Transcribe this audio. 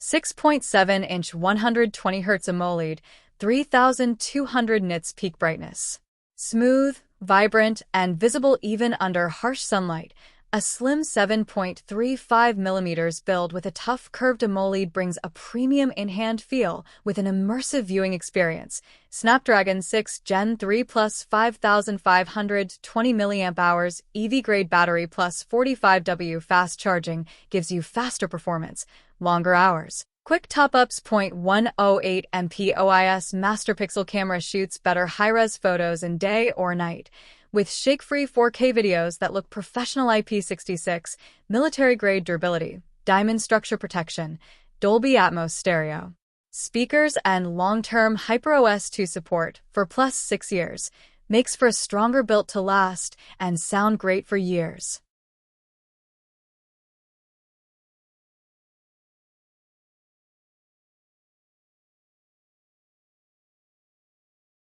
6.7-inch 120Hz AMOLED, 3200 nits peak brightness. Smooth, vibrant, and visible even under harsh sunlight, a slim 7.35mm build with a tough curved AMOLED brings a premium in-hand feel with an immersive viewing experience. Snapdragon 6 Gen 3 plus 5520 mAh EV-grade battery plus 45W fast charging gives you faster performance, longer hours. Quick top-ups. 108MP OIS master pixel camera shoots better high-res photos in day or night, with shake-free 4K videos that look professional. IP66, military-grade durability, diamond structure protection, Dolby Atmos stereo speakers, and long-term HyperOS 2 support for plus 6 years makes for a stronger built to last and sound great for years.